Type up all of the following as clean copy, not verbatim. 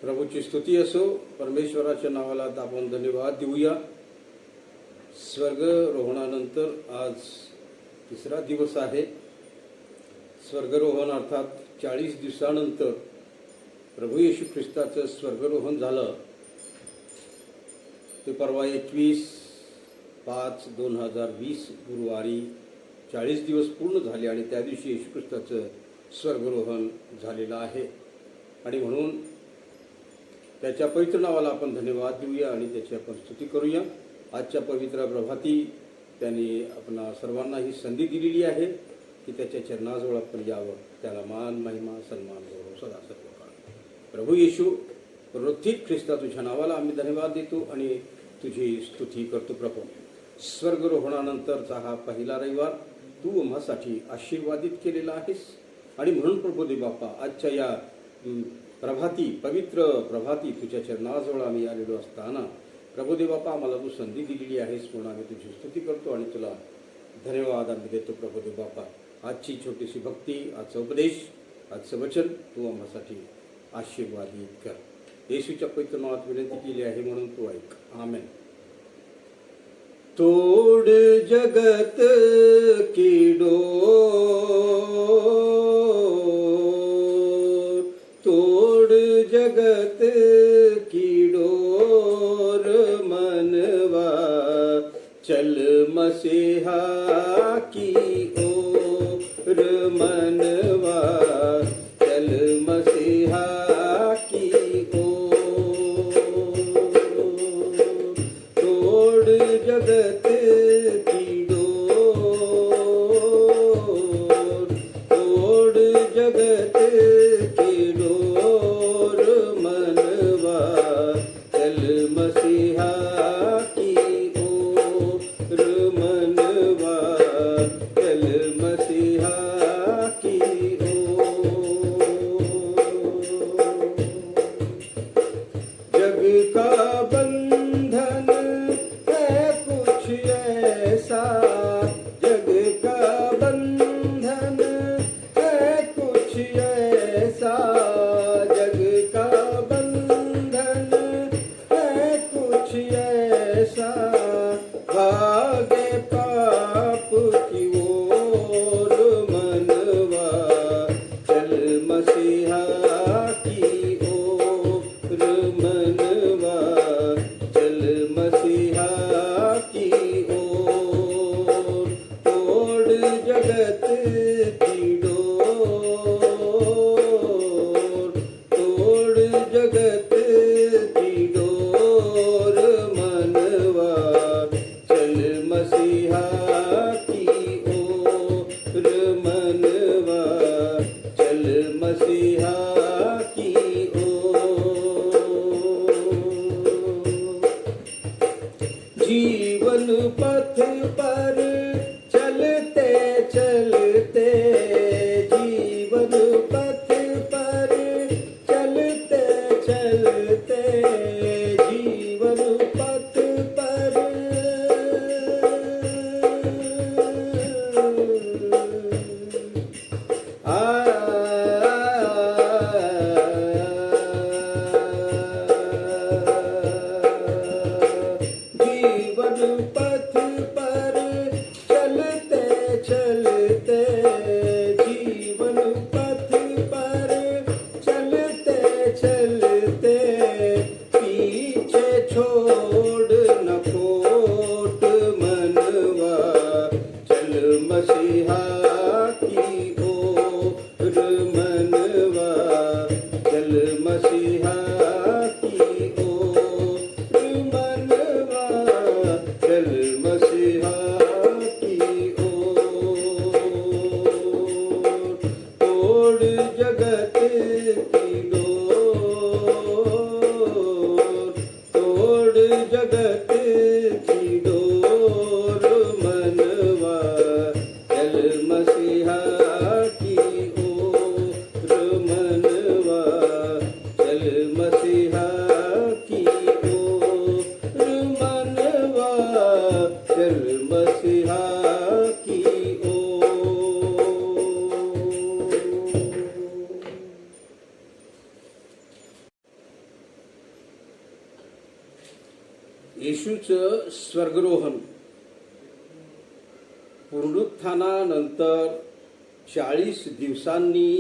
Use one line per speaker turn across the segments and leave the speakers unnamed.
प्रभूची स्तुती असो. परमेश्वराच्या नावाला आपण धन्यवाद देऊया. स्वर्गरोहणानंतर आज तिसरा दिवस आहे. स्वर्गरोहण अर्थात 40 दिवसानंतर प्रभू येशू ख्रिस्ताचं स्वर्गरोहण झालं. ते परवा 21/5/2020 गुरुवारी 40 दिवस पूर्ण झाले आणि त्या दिवशी येशू ख्रिस्ताचं स्वर्गरोहण झालेलं आहे. आणि म्हणून त्याच्या पवित्र नावाला आपण धन्यवाद देऊया आणि त्याची आपण स्तुती करूया. आजच्या पवित्र प्रभाती त्यांनी आपणा सर्वांना ही संधी दिलेली आहे की त्याच्या चरणाजवळ आपण यावं. त्याला मान, महिमा, सन्मान, गौरव सदा सर्व काळ. प्रभू येशू पुनरुत्थित ख्रिस्ता, तुझ्या नावाला आम्ही धन्यवाद देतो आणि तुझी स्तुती करतो. प्रभू, स्वर्गरोहणानंतरचा हा पहिला रविवार तू आम्हासाठी आशीर्वादित केलेला आहेस आणि म्हणून प्रभू दे बाप्पा, आजच्या या प्रभाती, पवित्र प्रभाती तुझ्या चरणाजवळ आम्ही आलेलो असताना प्रभू दे बाप्पा, आम्हाला तू संधी दिलेली आहेस म्हणून आम्ही तुझी स्तुती करतो आणि तुला धन्यवाद आम्ही देतो. प्रभू दे बाप्पा, आजची छोटीशी भक्ती, आजचा उपदेश, आजचं वचन तू आम्हासाठी आशीर्वादित कर. येशूच्या पवित्र नावात विनंती केली आहे म्हणून तू ऐक. आमेन. तोड जगत की डोर, तोड जगत की डोर मनवा, चल मसीहा की ओर मनवा, चल मसीहा की ओर. तोड़ जगत की डोर, तोड़ जगत की डोर मनवा, चल मसीहा की ओर मनवा, चल मसीहा की ओर. जग का बंधन है कुछ ऐसा, जग का बंधन है कुछ ऐसा, जग का बंधन है कुछ ऐसा, भागे पाप की ओर मनवा, चल मसीहा की ओर मनवा, चल मसीहा की ओर. तोड़ जगत की डोर, तोड़ जगत की डोर मनवा, चल मसीहा की ओर मनवा, चल मसीहा की ओर. जीवन पथ पर चलते चलते, जीवन पथ पर चलते चलते, जीवन पथ पर येशूचं स्वर्गरोहण पुनरुत्थानानंतर 40 दिवसांनी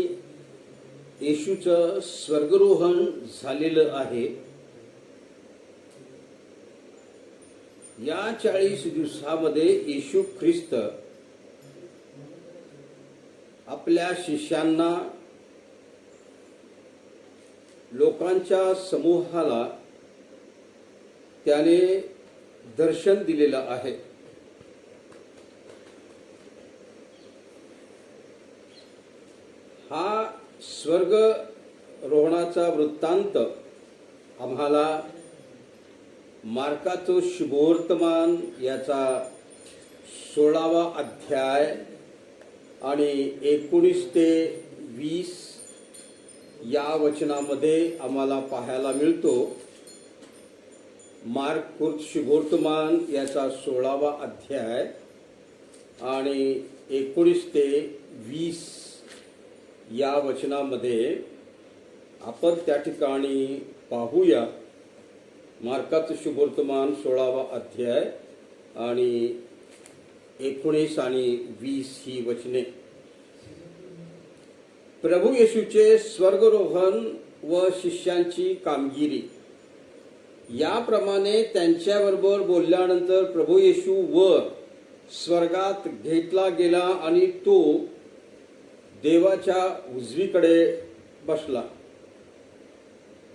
येशूचं स्वर्गरोहण झालेलं आहे. या 40 दिवसामध्ये येशू ख्रिस्त आपल्या शिष्यांना, लोकांच्या समूहाला त्याने दर्शन दिलेलं आहे. हा स्वर्गरोहणाचा वृत्तांत आम्हाला मार्काचं शुभवर्तमान याचा 16वा अध्याय आणि 19 ते 20 या वचनामध्ये आम्हाला पाहायला मिळतो. मार्क शुभवर्तमान याचा 16वा अध्याय आणि 19 ते 20 या वचनामध्ये आपण त्या ठिकाणी पाहूया. मार्काचं शुभवर्तमान 16वा अध्याय आणि 19 आणि 20 ही वचने. प्रभू येशूचे स्वर्गरोहण व शिष्यांची कामगिरी. याप्रमाणे त्यांच्याबरोबर बोलल्यानंतर प्रभू येशू वर स्वर्गात घेतला गेला आणि तो देवाच्या उजवीकडे बसला.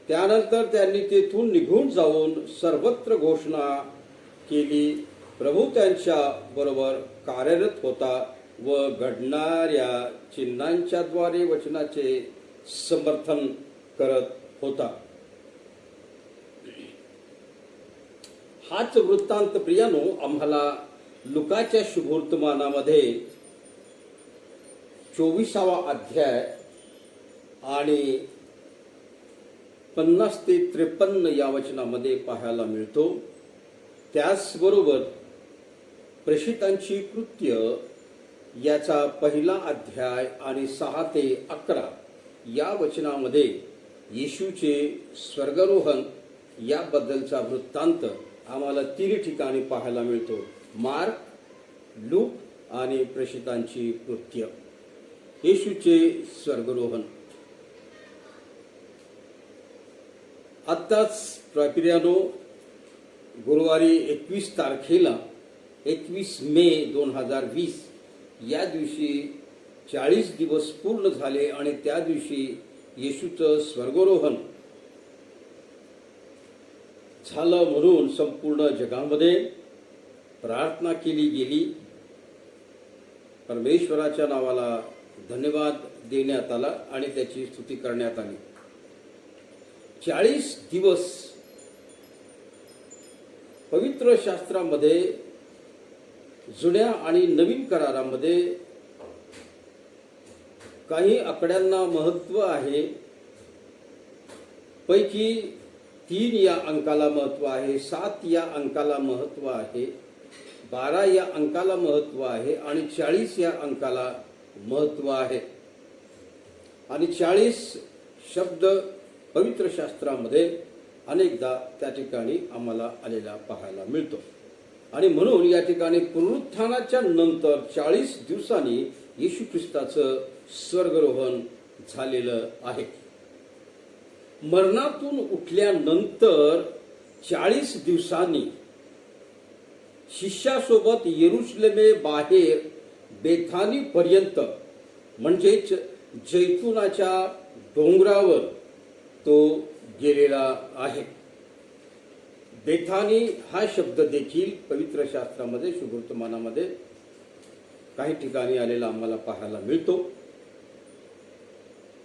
त्यानंतर त्यांनी तेथून निघून जाऊन सर्वत्र घोषणा केली, प्रभू त्यांच्या बरोबर कार्यरत होता व घडणाऱ्या चिन्हांच्या द्वारे वचनाचे समर्थन करत होता. हाच वृत्तांत प्रियानो आम्हाला लुकाच्या शुभवर्तमानामध्ये 24वा अध्याय आणि 50 ते 53 या वचनामध्ये पाहायला मिळतो. त्याचबरोबर प्रेषितांची कृत्य याचा 1 अध्याय आणि 6 ते 11 या वचनामध्ये येशूचे स्वर्गरोहण याबद्दलचा वृत्तांत आम्हाला 3 ठिकाणी पाहायला मिळतो. मार्क, लूक आणि प्रेषितांची कृत्य. येशूचे स्वर्गरोहण. आत्ताच प्रियानो गुरुवारी 21 तारखेला 21 मे 2020 या दिवशी 40 दिवस पूर्ण झाले आणि त्या दिवशी येशूचं स्वर्गरोहण झालं म्हणून संपूर्ण जगामध्ये प्रार्थना केली गेली. परमेश्वराच्या नावाला धन्यवाद देण्यात आला आणि त्याची स्तुती करण्यात आली. 40 दिवस पवित्र शास्त्रामध्ये, जुन्या आणि नवीन करारामध्ये काही आकड्यांना महत्व आहे. पैकी 3 या अंकाला महत्व आहे, 7 या अंकाला महत्व आहे, 12 या अंकाला महत्व आहे आणि 40 या अंकाला महत्व आहे. आणि 40 शब्द पवित्र शास्त्रामध्ये अनेकदा त्या ठिकाणी आम्हाला आलेला पाहायला मिळतो. आणि म्हणून या ठिकाणी पुनरुत्थानाच्या नंतर 40 दिवसांनी येशू ख्रिस्ताचं स्वर्गरोहण झालेलं आहे. मरणातून उठल्यानंतर 40 दिवसांनी शिष्यासोबत येरुशलेमे बाहेर बेथानी पर्यंत म्हणजेच जैतुनाच्या डोंगरावर तो गेलेला आहे. बेथानी हा शब्द देखील पवित्र शास्त्रामध्ये शुभवर्तमानामध्ये काही ठिकाणी आलेला आम्हाला पाहायला मिळतो.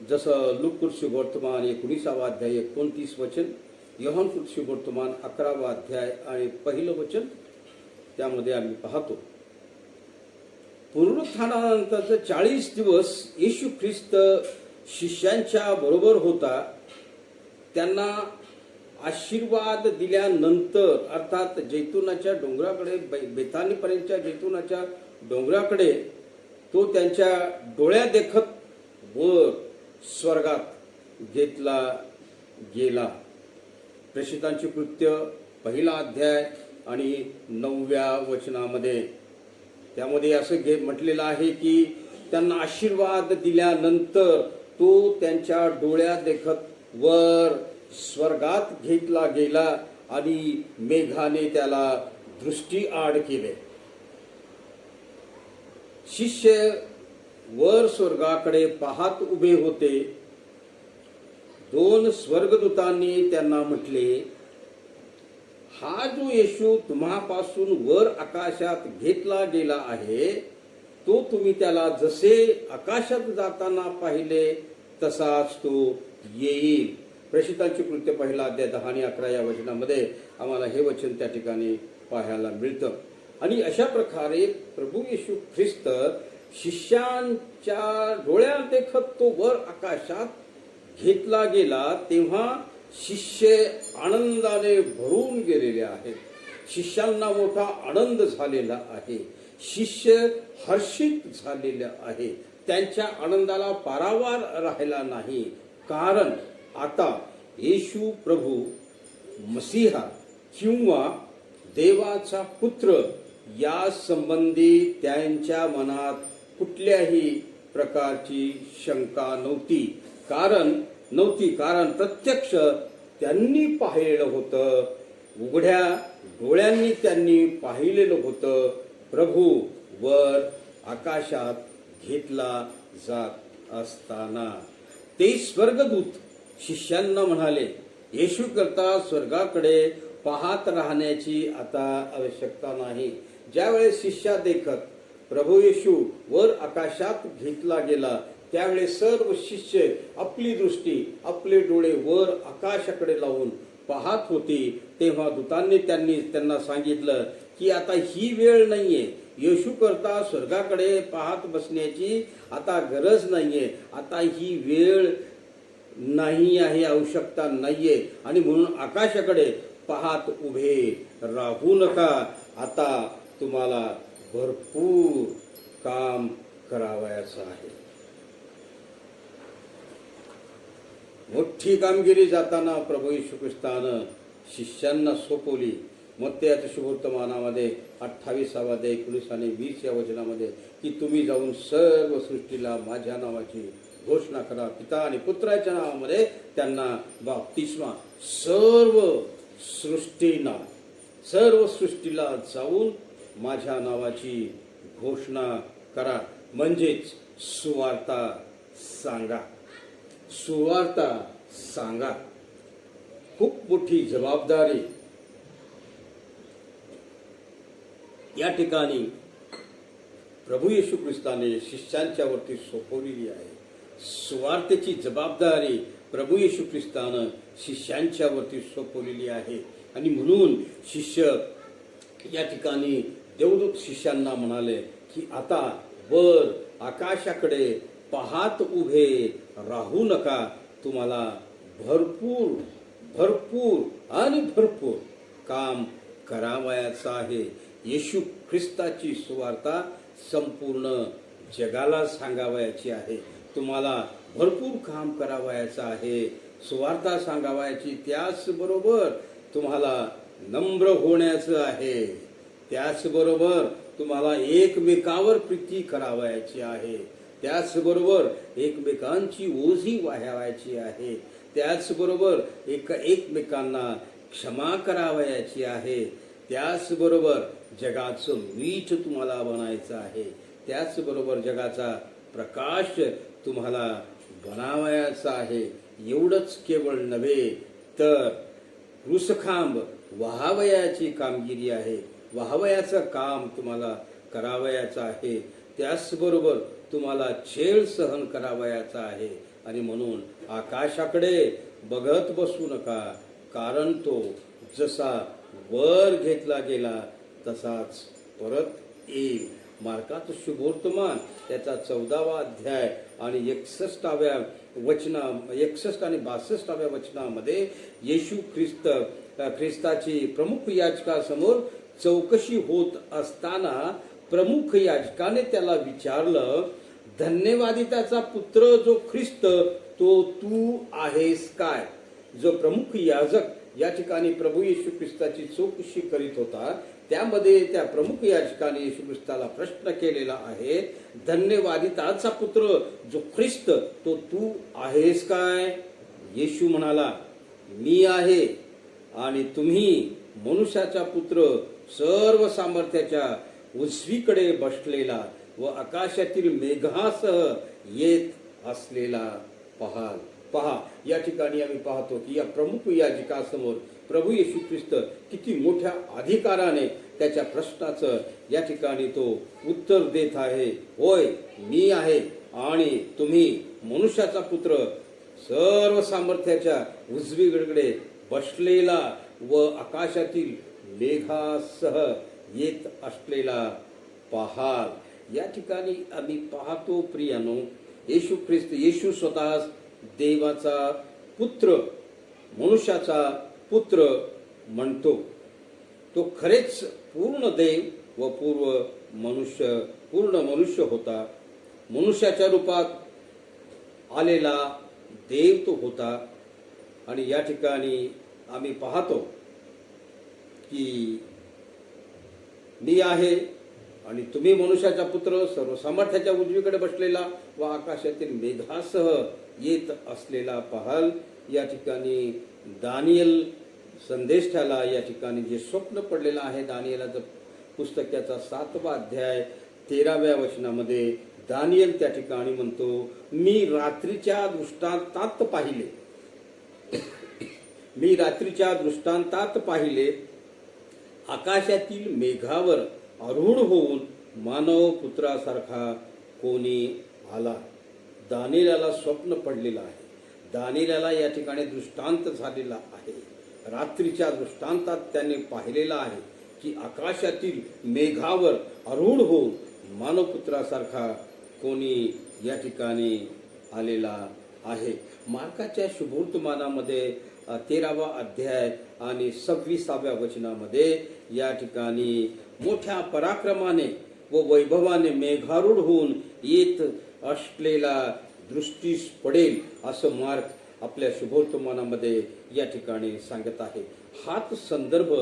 जसं लूक शुभवर्तमान 19वा अध्याय 29 वचन, योहान शुभवर्तमान 11वा अध्याय आणि 1 वचन त्यामध्ये आम्ही पाहतो. पुनरुत्थानानंतरचे 40 दिवस येशू ख्रिस्त शिष्यांच्या बरोबर होता. त्यांना आशीर्वाद दिल्यानंतर अर्थात जैतुनाच्या डोंगराकडे, बेथानीपर्यंतच्या जैतुनाच्या डोंगराकडे तो त्यांच्या डोळ्या देखत वर स्वर्गात घेतला गेला. प्रेषितांची कृत्य पहिला अध्याय आणि 9व्या वचनामध्ये. त्यामध्ये असं म्हटलेलं आहे की त्यांना आशीर्वाद दिल्यानंतर तो त्यांच्या डोळ्यात देखत वर स्वर्गात घेतला गेला आणि मेघाने त्याला दृष्टी आड केले. शिष्य वर स्वर्गाकडे पाहत उभे होते. 2 स्वर्गदूतांनी त्यांना म्हटले, हा जो येशू तुम्हापासून वर आकाशात घेतला गेला आहे, तो तुम्ही त्याला जसे आकाशात जाताना पाहिले तसाच तो येईल. प्रेषितांची कृत्य पहिला अध्याय 10 आणि 11 या वचनामध्ये आम्हाला हे वचन त्या ठिकाणी पाहायला मिळतं. आणि अशा प्रकारे प्रभू येशू ख्रिस्त शिष्यांच्या डोळ्यात देखत तो वर आकाशात घेतला गेला, तेव्हा शिष्य आनंदाने भरून गेलेले आहेत. शिष्यांना मोठा आनंद झालेला आहे. शिष्य हर्षित झालेले आहे. त्यांच्या आनंदाला पारावार राहिला नाही. कारण आता येशू प्रभू मसीहा किंवा देवाचा पुत्र या संबंधी त्यांच्या मनात कुठल्याही प्रकारची शंका नव्हती. कारण प्रत्यक्ष त्यांनी पाहिलेलं होतं. उघड्या डोळ्यांनी त्यांनी पाहिलेलं होतं. प्रभू वर आकाशात घेतला जात असताना ते स्वर्गदूत शिष्यांना म्हणाले, येशू करता स्वर्गाकडे पाहत राहण्याची आता आवश्यकता नाही. ज्यावेळेस शिष्या देखत प्रभू येशू वर आकाशात घेतला गेला, त्यावेळेस सर्व शिष्य आपली दृष्टी, आपले डोळे वर आकाशाकडे लावून पाहत होती. तेव्हा दूतांनी त्यांना सांगितलं की आता ही वेळ नाहीये. येशू करता स्वर्गाकडे पाहत बसण्याची आता गरज नाहीये. आता ही वेळ नाही आहे, आवश्यकता नाहीये. आणि म्हणून आकाशाकडे पाहत उभे राहू नका. आता तुम्हाला भरपूर काम करावयाचं आहे. मोठी कामगिरी जाताना प्रभू येशू ख्रिस्तानं शिष्यांना सोपवली. मत्तेच्या शुभवर्तमानामध्ये 28 अध्याय 19 आणि 20 या वचनामध्ये की तुम्ही जाऊन सर्व सृष्टीला माझ्या नावाची घोषणा करा. पिता आणि पुत्राच्या नावामध्ये त्यांना बाप्तिस्मा. सर्व सृष्टीला जाऊन माझ्या नावाची घोषणा करा. म्हणजेच सुवार्ता सांगा. खूप मोठी जबाबदारी या ठिकाणी प्रभू येशू ख्रिस्ताने शिष्यांच्या वरती सोपवलेली आहे. सुवार्तेची जबाबदारी प्रभू येशू ख्रिस्तानं शिष्यांच्या वरती सोपवलेली आहे. आणि म्हणून शिष्य या ठिकाणी देवदूत शिष्यांना म्हणाले की आता वर आकाशाकडे पाहत उभे राहू नका. तुम्हाला भरपूर काम करावयाचं आहे. येशू ख्रिस्ताची सुवार्ता संपूर्ण जगाला सांगावयाची आहे. तुम्हाला भरपूर काम करावयाचं आहे. सुवार्ता सांगावयाची, त्याचबरोबर तुम्हाला नम्र होण्याचं आहे. त्याचबरोबर तुम्हाला एकमेकावर प्रीती करावयाची आहे. त्याचबरोबर एकमेकांची ओझी वाहावायची आहे. त्याचबरोबर एकमेकांना क्षमा करावयाची आहे. त्याचबरोबर जगाचं मीठ तुम्हाला बनायचं आहे. त्याचबरोबर जगाचा प्रकाश तुम्हाला बनावयाचा आहे. एवढंच केवळ नव्हे तर क्रूसखांब वाहावयाची कामगिरी आहे. वाहावयाचं काम तुम्हाला करावयाचं आहे. त्याचबरोबर तुम्हाला छेड सहन करावयाचा आहे. आणि म्हणून आकाशाकडे बघत बसू नका. कारण तो जसा वर घेतला गेला तसाच परत येईल. मार्काचं शुभवर्तमान त्याचा 14वा अध्याय आणि 61 आणि 62व्या वचनामध्ये येशू ख्रिस्ताची प्रमुख याजकासमोर चौकशी होत असताना प्रमुख याजकाने त्याला विचारलं, धन्यवादिताचा पुत्र जो ख्रिस्त तो तू आहेस काय? जो प्रमुख याजक या ठिकाणी प्रभू येशू ख्रिस्ताची चौकशी करीत होता, त्यामध्ये त्या प्रमुख याजकाने येशू ख्रिस्ताला प्रश्न केलेला आहे, धन्यवादिताचा पुत्र जो ख्रिस्त तो तू आहेस काय? येशू म्हणाला, मी आहे. आणि तुम्ही मनुष्याचा पुत्र सर्व सामर्थ्याच्या उजवीकडे बसलेला व आकाशातील मेघासह येत असलेला पाहाल. पहा, या ठिकाणी आम्ही पाहतो की या प्रमुख याजकासमोर प्रभू येशू ख्रिस्त किती मोठ्या अधिकाराने त्याच्या प्रश्नाचं या ठिकाणी तो उत्तर देत आहे. होय, मी आहे आणि तुम्ही मनुष्याचा पुत्र सर्व सामर्थ्याच्या उजवीकडे बसलेला व आकाशातील मेघासह येत असलेला पाहाल. या ठिकाणी आम्ही पाहतो प्रियानो, येशू ख्रिस्त, येशू स्वतः देवाचा पुत्र, मनुष्याचा पुत्र म्हणतो. तो खरेच पूर्ण देव व पूर्ण मनुष्य होता. मनुष्याच्या रूपात आलेला देव तो होता. आणि या ठिकाणी आम्ही पाहतो की मी आहे आणि तुम्ही मनुष्याचा पुत्र सर्व सामर्थ्याच्या उजवीकडे बसलेला व आकाशातील मेघासह येत असलेला पाहाल. या ठिकाणी दानियल संदेष्टाला या ठिकाणी जे स्वप्न पडलेलं आहे, दानियेलाचं पुस्तक त्याचा 7वा अध्याय 13व्या वचनामध्ये दानियल त्या ठिकाणी म्हणतो, मी रात्रीच्या दृष्टांतात पाहिले, मी रात्रीच्या दृष्टांतात पाहिले, आकाशातील मेघावर आरूढ होऊन मानव पुत्रासारखा कोणी आला. दानियेलाला स्वप्न पडलेलं आहे. दानियेलाला या ठिकाणी दृष्टांत झालेला आहे. रात्रीच्या दृष्टांतात त्याने पाहिलेला आहे की आकाशातील मेघावर आरूढ होऊन मानवपुत्रासारखा कोणी या ठिकाणी आलेला आहे. मार्काच्या शुभवर्तमानामध्ये 13वा अध्याय आणि 26व्या वचनामध्ये या ठिकाणी मोठ्या पराक्रमाने व वैभवाने मेघारूढ होऊन येत असलेला दृष्टीस पडेल असं मार्क आपल्या शुभवर्तमानामध्ये या ठिकाणी सांगत आहे. हाच संदर्भ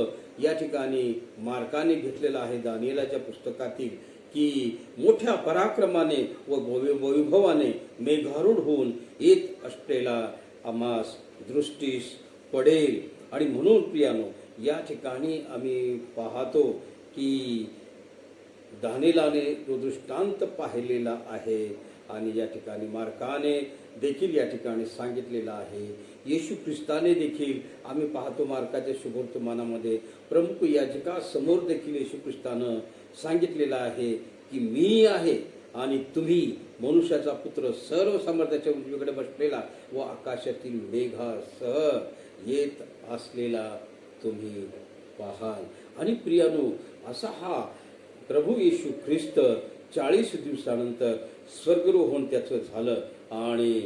या ठिकाणी मार्काने घेतलेला आहे दानियेलाच्या पुस्तकातील, की मोठ्या पराक्रमाने व वैभवाने मेघारूढ होऊन येत असलेला आम्हास दृष्टीस पडेल. आणि म्हणून प्रियानो, या ठिकाणी आम्ही पाहतो की दानियेलाने तो दृष्टांत पाहिलेला आहे. आणि या ठिकाणी मार्काने देखील या ठिकाणी सांगितलेलं आहे. येशू ख्रिस्ताने देखील आम्ही पाहतो मार्काच्या शुभवर्तमानामध्ये प्रमुख याजकासमोर देखील येशू ख्रिस्तानं सांगितलेलं आहे की मी आहे आणि तुम्ही मनुष्याचा पुत्र सर्व सामर्थ्याच्या उजवीकडे बसलेला व आकाशातील मेघासह येत असलेला तुम्ही पाहाल. आणि प्रियानो, असा हा प्रभू येशू ख्रिस्त 40 दिवसानंतर स्वर्गरोहण त्याचं झालं आणि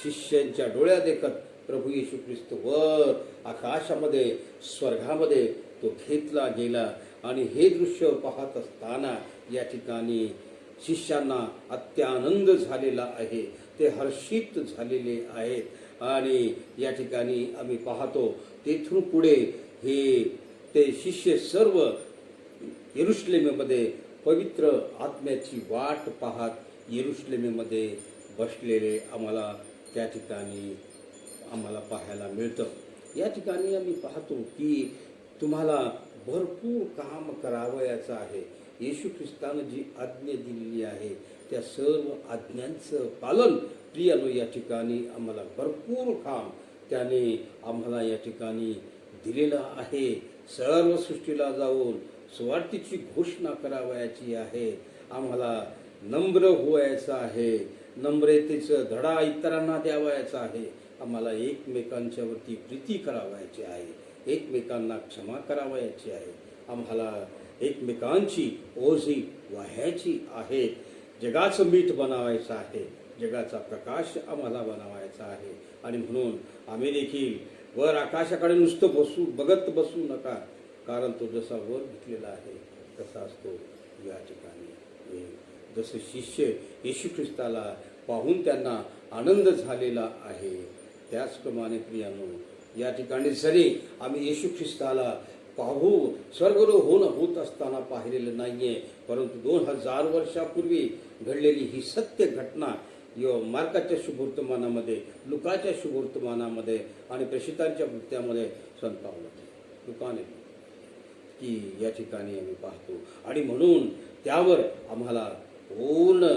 शिष्यांच्या डोळ्या देखत प्रभू येशू ख्रिस्त वर आकाशामध्ये स्वर्गामध्ये तो घेतला गेला. आणि हे दृश्य पाहत असताना या ठिकाणी शिष्यांना अत्यानंद झालेला आहे. ते हर्षित झालेले आहेत. आणि या ठिकाणी आम्ही पाहतो तेथून पुढे ते शिष्य सर्व यरुशलेमेमध्ये पवित्र आत्म्याची वाट पाहत यरुशलेमेमध्ये बसलेले आम्हाला त्या ठिकाणी पाहायला मिळतं. या ठिकाणी आम्ही पाहतो की तुम्हाला भरपूर काम करावयाचं आहे. येशू ख्रिस्तानं जी आज्ञा दिलेली आहे त्या सर्व आज्ञांचं पालन प्रियानो या ठिकाणी आम्हाला भरपूर काम त्याने आम्हाला या ठिकाणी दिलेलं आहे. सर्व सृष्टीला जाऊन सुवार्तेची घोषणा करावयाची आहे. आम्हाला नम्र व्हायचं आहे. नम्रतेचं धडा इतरांना द्यावयाचा आहे. आम्हाला एकमेकांच्या वरती प्रीती करावयाची आहे. एकमेकांना क्षमा करावयाची आहे. आम्हाला एकमेकांची ओझी वाहायची आहे. जगाचं मीठ बनावायचं आहे. जगाचा प्रकाश आम्हाला बनवायचा आहे. आणि म्हणून आम्ही देखील वर आकाशाकडे नुसतं बघत बसू नका, कारण तो जसा वर घेतलेला आहे तसाच तो या ठिकाणी येईल. जसं शिष्य येशू ख्रिस्ताला पाहून त्यांना आनंद झालेला आहे, त्याचप्रमाणे प्रियानो या ठिकाणी जरी आम्ही येशू ख्रिस्ताला पाहू स्वर्गरोह होत असताना पाहिलेलं नाहीये, परंतु 2000 वर्षापूर्वी घडलेली ही सत्य घटना मार्काच्या शुभवर्तमानामध्ये, लुकाच्या शुभवर्तमानामध्ये आणि प्रेषितांच्या वृत्त्यामध्ये दुकाने की या ठिकाणी आम्ही पाहतो. आणि म्हणून त्यावर आम्हाला पूर्ण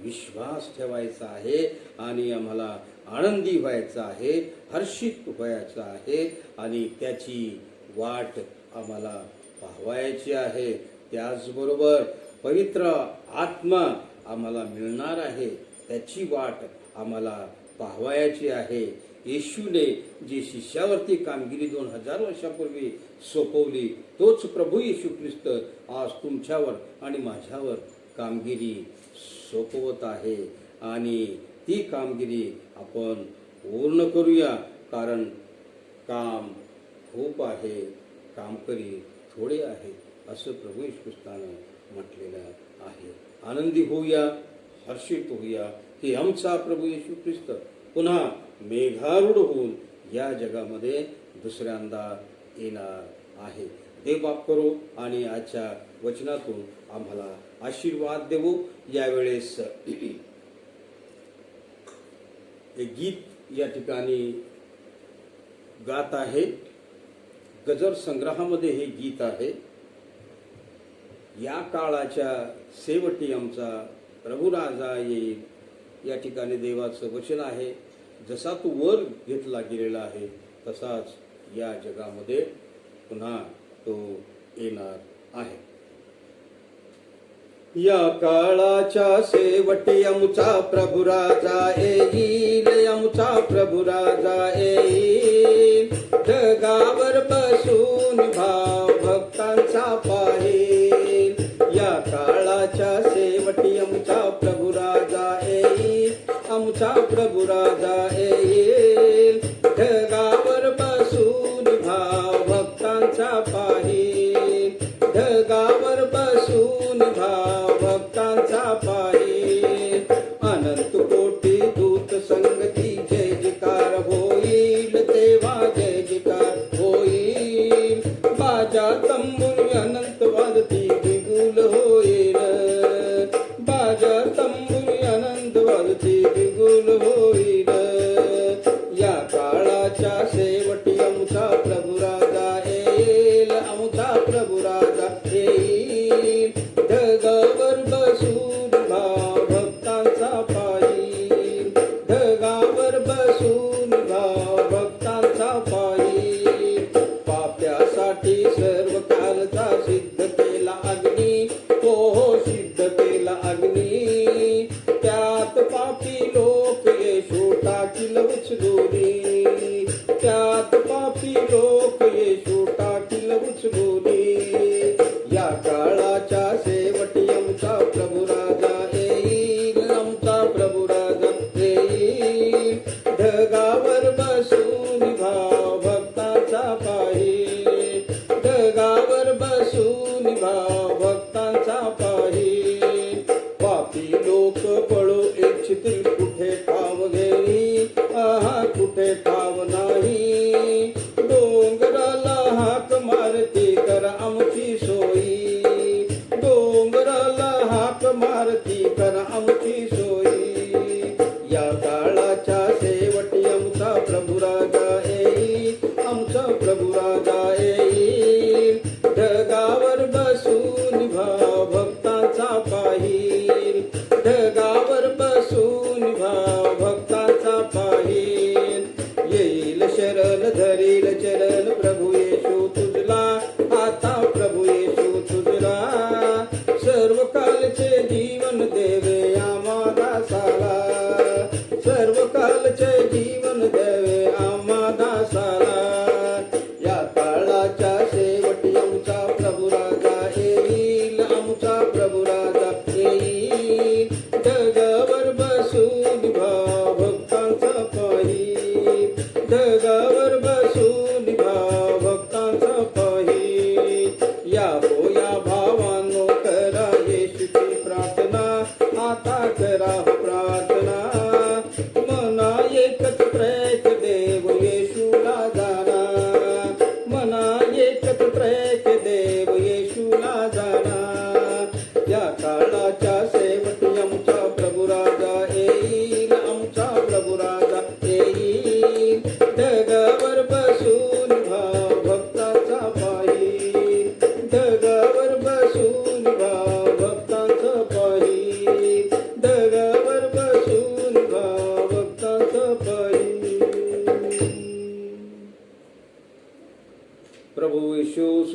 विश्वास ठेवायचा आहे आणि आम्हाला आनंदी व्हायचं आहे, हर्षित व्हायचं आहे आणि त्याची वाट आम्हाला पाहावयाची आहे. त्याचबरोबर पवित्र आत्मा आम्हाला मिळणार आहे, त्याची वाट आम्हाला पाहावयाची आहे. येशूने जी शिष्यावरती कामगिरी 2000 वर्षापूर्वी सोपवली, तोच प्रभू येशू ख्रिस्त आज तुमच्यावर आणि माझ्यावर कामगिरी सोपवत आहे. आणि ती कामगिरी आपण पूर्ण करूया, कारण काम खूप आहे, कामकरी थोडे आहेत असं प्रभू येशू ख्रिस्तानं म्हटलेलं आहे. आनंदी होऊया, हर्षित होऊया की आमचा प्रभू येशू ख्रिस्त पुन्हा मेघारूढ होऊन या जगामध्ये दुसऱ्यांदा येणार आहे. देव बाप करो आणि आजच्या वचनातून आम्हाला आशीर्वाद देवो. यावेळेस एक गीत या ठिकाणी गात आहे. गजर संग्रहामध्ये हे गीत आहे. या काळाच्या शेवटी आमचा प्रभू राजा येईल, या ठिकाणी देवाचं वचन आहे. जसा तो वर घेतला गेलेला आहे तसाच या जगामध्ये पुन्हा तो येणार आहे. या काळाच्या शेवटी आमचा प्रभू राजा येईल, आमचा प्रभू राजा येईल. ढगावर बसून भाव भक्तांचा पाहेल. या काळाच्या शेवटी आमचा प्रभू राजा येईल, आमचा प्रभू राजा येईल. ढगावर बसून भाव भक्तांचा पाहेल. ढगावर बसून भाव भक्तांचा पाहेल. अनंत कोटी दूत संगती जय जयकार होईल, तेव्हा जय जयकार होईल. बाजा तंबुरी अनंत वाजती बिगुल होईल. बाजा तंबुरी अनंत वाजती बिगुल होईल. या काळाच्या शेवटी आमचा प्रभू राजा येईल, आमचा प्रभू राजा येईल. ढगावर बसून भाव भक्तांचा पाहिल. ढगावर बसून भाव भक्तांचा पाहिल. पाप्यासाठी सर्व कालचा सिद्ध केला अग्नी, हो सिद्ध केला अग्नी. त्यात पापी लोक येशू टाकील उचलूनी. त्यात पापी लोक येशू टाकील उचलूनी. या काळाच्या शेवटी आमचा प्रभू राजा येईल, आमचा प्रभू राजा येईल. ढगावर बसून भाव भक्तांचा पाहिल. ढगावर बसून भाव भक्तांचा पाहिल. पापी लोक पळू इच्छितील कुठे ठाव घेरी, आहा कुठे ठाव नाही. डोंगराला हाक मारती कर आमची सोयी. डोंगराला हाक मारती कर आमची सोयी. या काळाच्या शेवटी आमचा प्रभू राजा येईल, आमचा प्रभू राजा येईल. ढगावर बसून भाव भक्तांचा पाहिल. ढगावर बसून भाव भक्तांचा पाहिल. येईल शरण धरील चरण प्रभू येशू तुझला, आता प्रभू येशू तुझला. सर्व कालचे जीवन देवे आम्हा दासाला. सर्व कालचे जीवन देवे आम्हा दासाला. या काळाच्या शेवटी आमचा प्रभू राजा येईल, आमचा प्रभू राजा येईल. ढगावर बसून भाव भक्तांचा पाहिल. ढगावर बसून भाव भक्तांचा पाहिल. या भावांनो करा येशूची प्रार्थना, आता करा प्रार्थना. मना एकच प्रेत देव येशूला जाणा.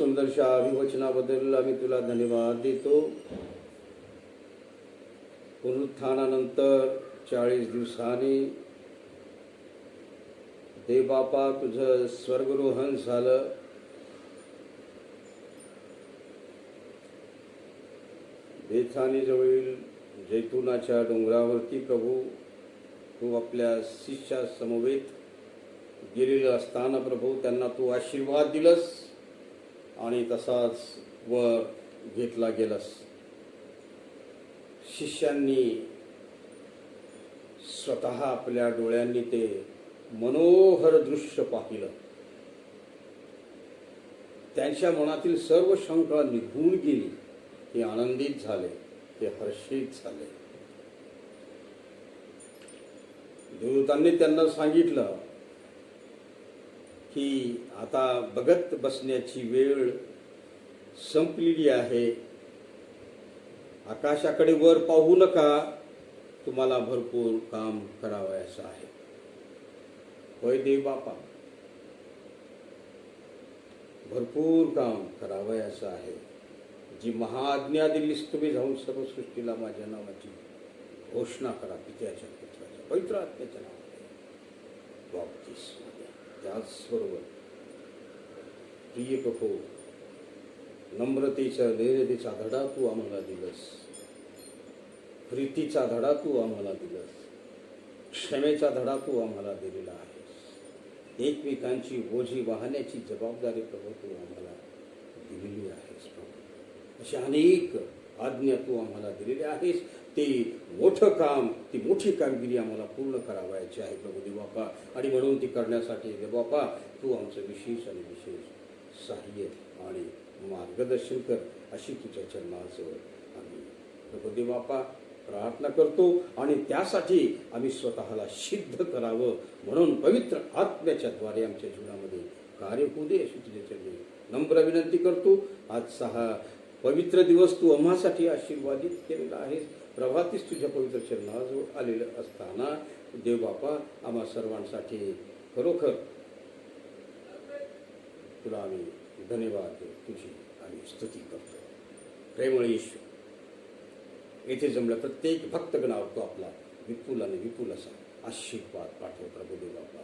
सुंदरशा अभिवचनाबद्दल आम्ही तुला धन्यवाद देतो. पुनरुत्थानानंतर 40 दिवसांनी देव बापा तुझं स्वर्गरोहण झालं. बेथानी जवळील जैतुनाच्या डोंगरावरती प्रभू तू आपल्या शिष्या समवेत गेलेलं असताना प्रभू त्यांना तू आशीर्वाद दिलंस आणि तसाच वर घेतला गेलास. शिष्यांनी स्वतः आपल्या डोळ्यांनी ते मनोहर दृश्य पाहिलं. त्यांच्या मनातील सर्व शंका निघून गेली. ते आनंदित झाले, ते हर्षित झाले. देवदूतांनी त्यांना सांगितलं की आता बघत बसण्याची वेळ संपलेली आहे. आकाशाकडे वर पाहू नका, तुम्हाला भरपूर काम करावयाचं आहे. होय देव बापा, भरपूर काम करावयाचं आहे. जी महाआज्ञा दिलीस तुम्ही जाऊन सर्व सृष्टीला माझ्या नावाची घोषणा करा, पित्याच्या पुत्राच्या पवित्र आत्म्याच्या नावाने बाप्तिस्मा द्या. त्याचबरोबर प्रिय प्रभू, नम्रतेचा धैर्यतेचा धडा तू आम्हाला दिलंस. प्रीतीचा धडा तू आम्हाला दिलंस. क्षमेचा धडा तू आम्हाला दिलेला आहेस. एकमेकांची ओझी वाहण्याची जबाबदारी प्रभू तू आम्हाला दिलेली आहेस. प्रभू अशी अनेक आज्ञा तू आम्हाला दिलेली आहेस. ते मोठं काम, ती मोठी कामगिरी आम्हाला पूर्ण करावयाची आहे प्रभू देवबापा. आणि म्हणून ती करण्यासाठी देवबापा तू आमचं विशेष आणि विशेष सहाय्य आणि मार्गदर्शन कर, अशी तुझ्या चरणाजवळ आम्ही प्रभू देवबापा प्रार्थना करतो. आणि त्यासाठी आम्ही स्वतःला सिद्ध करावं म्हणून पवित्र आत्म्याच्या द्वारे आमच्या जीवनामध्ये कार्य होऊ दे, अशी तुझ्या चरणी नम्र विनंती करतो. आजचा हा पवित्र दिवस तू आम्हासाठी आशीर्वादित केलेला आहेस. प्रभातीस तुझ्या पवित्र चरणाजवळ आलेलं असताना देवबापा आम्हा सर्वांसाठी खरोखर तुला आम्ही धन्यवाद देऊ, तुझी आम्ही स्तुती करतो. प्रेमळ येशू, येथे जमल्या प्रत्येक भक्तगणावर तो आपला विपुल आणि विपुल असा आशीर्वाद पाठव प्रभू देवबापा.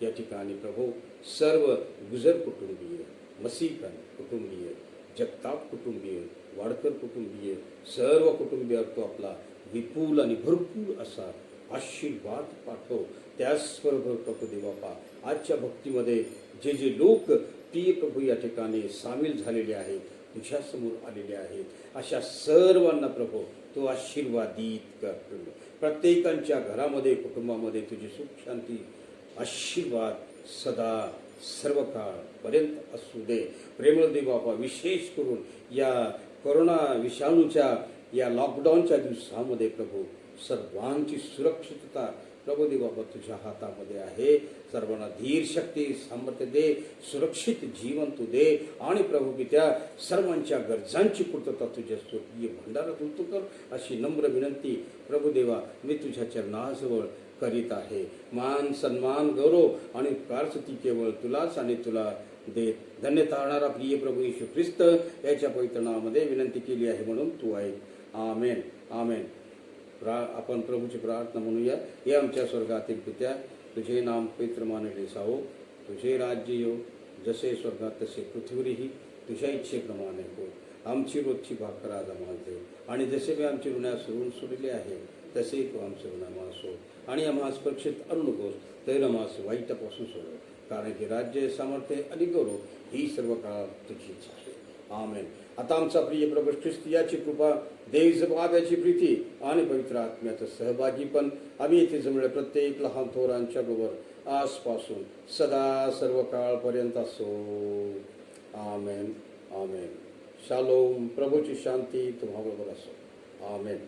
या ठिकाणी प्रभू सर्व गुजर कुटुंबीय, मसीहन कुटुंबीय, जगताप कुटुंबीय, वाडकर कुटुंबीय, सर्व कुटुंबियावर तो आपला विपुल आणि भरपूर असा आशीर्वाद पाठव. त्याचबरोबर प्रभू देवबापा आजच्या भक्तीमध्ये जे जे लोक प्रिय प्रभू या ठिकाणी सामील झालेले आहेत, तुझ्यासमोर आलेले आहेत, अशा सर्वांना प्रभू तो आशीर्वादित कर. प्रत्येकांच्या घरामध्ये, कुटुंबामध्ये तुझी सुख शांती आशीर्वाद सदा सर्व काळ पर्यंत असू दे. प्रेमळ देव बापा, विशेष करून या कोरोना विषाणूच्या या लॉकडाऊनच्या दिवसामध्ये प्रभू सर्वांची सुरक्षितता प्रभू देव बाबा तुझ्या हातामध्ये आहे. सर्वांना धीर, शक्ती, सामर्थ्य दे, सुरक्षित जीवन तू दे. आणि प्रभू की त्या सर्वांच्या गरजांची पूर्तता तुझ्या स्वर्गीय भंडारात तू कर, अशी नम्र विनंती प्रभू देवा मी तुझ्या चरणाजवळ करीत आहे. मान, सन्मान, गौरव आणि कारस्तुती केवळ तुलाच आणि तुला देत धन्यता आणणारा प्रिय प्रभू येशू ख्रिस्त याच्या पवित्र नावामध्ये विनंती केली आहे म्हणून तू ऐक. आमेन, आमेन. आपण प्रभूची प्रार्थना म्हणूया. हे आमच्या स्वर्गातील पित्या, तुझे नाम पवित्र मानले जावो, तुझे राज्य येऊ, जसे स्वर्गात तसे पृथ्वीवरही तुझ्या इच्छेप्रमाणे हो. आमची रोजची भाकर आज आम्हाला दे, आणि जसे मी आमची ऋणास ऋण सोडले आहे तसे तू आमचे ऋण असो, आणि आम्हास परीक्षेत आणू नकोस, तर आम्हास वाईटापासून सोडव. कारण की राज्य, सामर्थ्य आणि गौरव ही सर्व काळ तुझीच आहे. आमेन. आता आमचा प्रिय प्रभू ख्रिस्त याची कृपा, देवबाबाची प्रीती आणि पवित्र आत्म्याचं सहभागी पण आम्ही येथे जमले प्रत्येक लहान थोरांच्या बरोबर आजपासून सदा सर्व काळपर्यंत असो. आमेन, आमेन. शालोम. प्रभूची शांती तुम्हाबरोबर असो. आमेन.